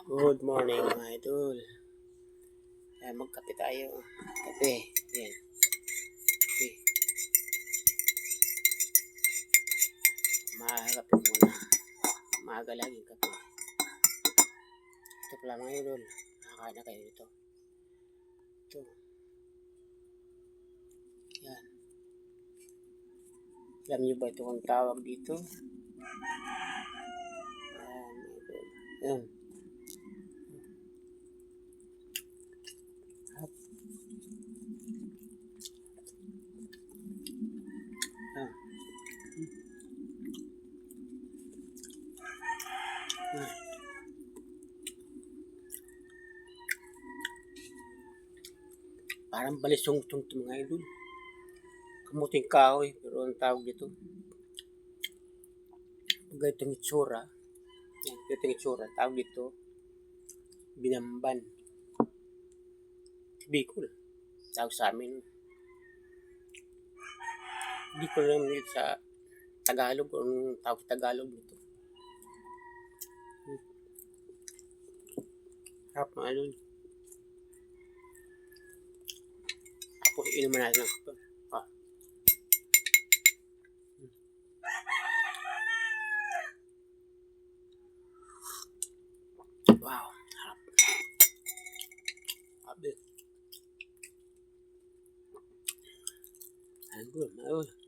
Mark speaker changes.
Speaker 1: Good morning mga idol. Magkape tayo. Kape. Yan. Kape. Kape muna. Maaga lagi kape. Ito pala mga idol. Nakakain na kayo dito. Ito. Yan. Alam nyo ba ito kung tawag dito? Yan mga idol. Yan. Yan. Yan. Parang balisong-tong ito mga idol. Kamuting kahoy, pero ang tawag dito. Pag itong itsura, yan, itong itsura, tawag dito, binamban. Bicol, tawag sa amin. Hindi ko alam dito sa Tagalog, kung tawag sa Tagalog dito. Harap mga idol. Tapos inuman natin ng kape. Wow, harap. Harap din. Ayun, good.